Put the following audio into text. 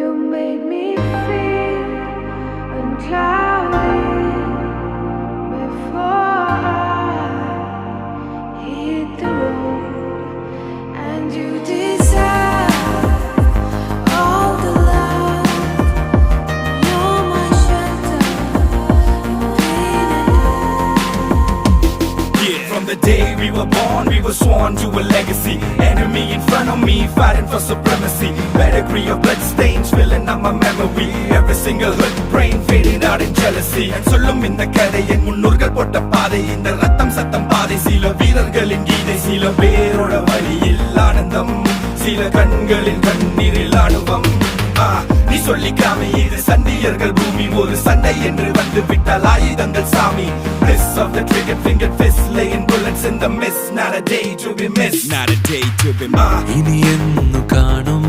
You made me feel uncloudy before I hit the road, and you deserve all the love. You're my shelter in pain and hurt. Yeah, from the day we were born, we were sworn to a legacy. Enemy in front of me, fighting for supremacy. Pedigree of blood stains filling up my memory. Every single hurt brain fading out in jealousy. And சொல்லும் இந்த கதை என் முன்னோர்கள் போட்ட பாதை. இந்த ரத்தம் சத்தம் பாதை, சில வீரர்களின் கீதை. சில பேரோட வழியில் ஆனந்தம், சில கண்களின் கண்ணீரில் ஆணுவம். நீ சொல்லிக்காம இது சண்டியர்கள் பூமி. ஒரு சண்டை என்று வந்து விட்டால் ஆயுதங்கள் சாமி. Bliss of the trigger finger fist, laying bullets in the mist. Not a day to be missed, not a day to be missed. ഇനി എന്നു കാണും